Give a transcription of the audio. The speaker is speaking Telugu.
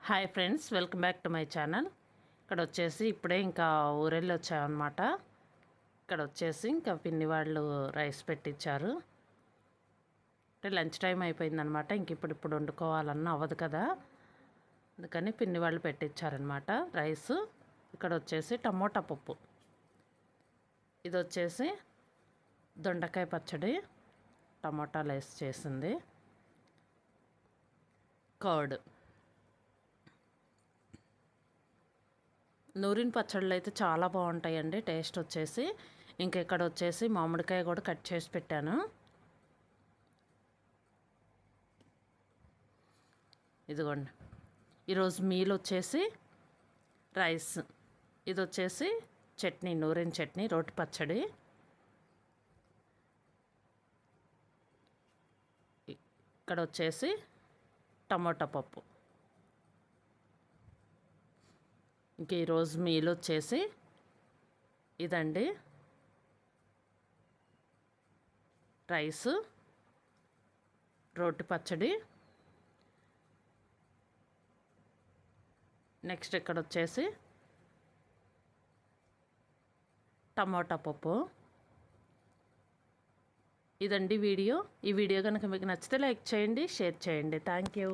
Hi friends, welcome back to my channel. ఇక్కడ వచ్చేసి ఇప్పుడే ఇంకా ఊరెళ్ళి వచ్చామన్నమాట. ఇక్కడ వచ్చేసి ఇంకా పిన్ని వాళ్ళు రైస్ పెట్టించారు. అంటే లంచ్ టైం అయిపోయిందనమాట. ఇంక ఇప్పుడు వండుకోవాలన్నా అవ్వదు కదా, అందుకని పిన్ని వాళ్ళు పెట్టించారనమాట రైస్. ఇక్కడ వచ్చేసి టమోటా పప్పు, ఇది వచ్చేసి దొండకాయ పచ్చడి, టమోటాలు వేసి చేసింది, కర్డ్. నూరిన పచ్చళ్ళు అయితే చాలా బాగుంటాయండి టేస్ట్ వచ్చేసి. ఇంకా ఇక్కడ వచ్చేసి మామిడికాయ కూడా కట్ చేసి పెట్టాను. ఇదిగోండి, ఈరోజు మీల్ వచ్చేసి రైస్, ఇది వచ్చేసి చట్నీ, నూరిన చట్నీ, రోటి పచ్చడి. ఇక్కడ వచ్చేసి టమోటా పప్పు. ఇంక ఈరోజు మీల్ వచ్చేసి ఇదండి, రైసు, రోటి పచ్చడి. నెక్స్ట్ ఇక్కడ వచ్చేసి టమోటా పప్పు. ఇదండి వీడియో. ఈ వీడియో కనుక మీకు నచ్చితే లైక్ చేయండి, షేర్ చేయండి. Thank you.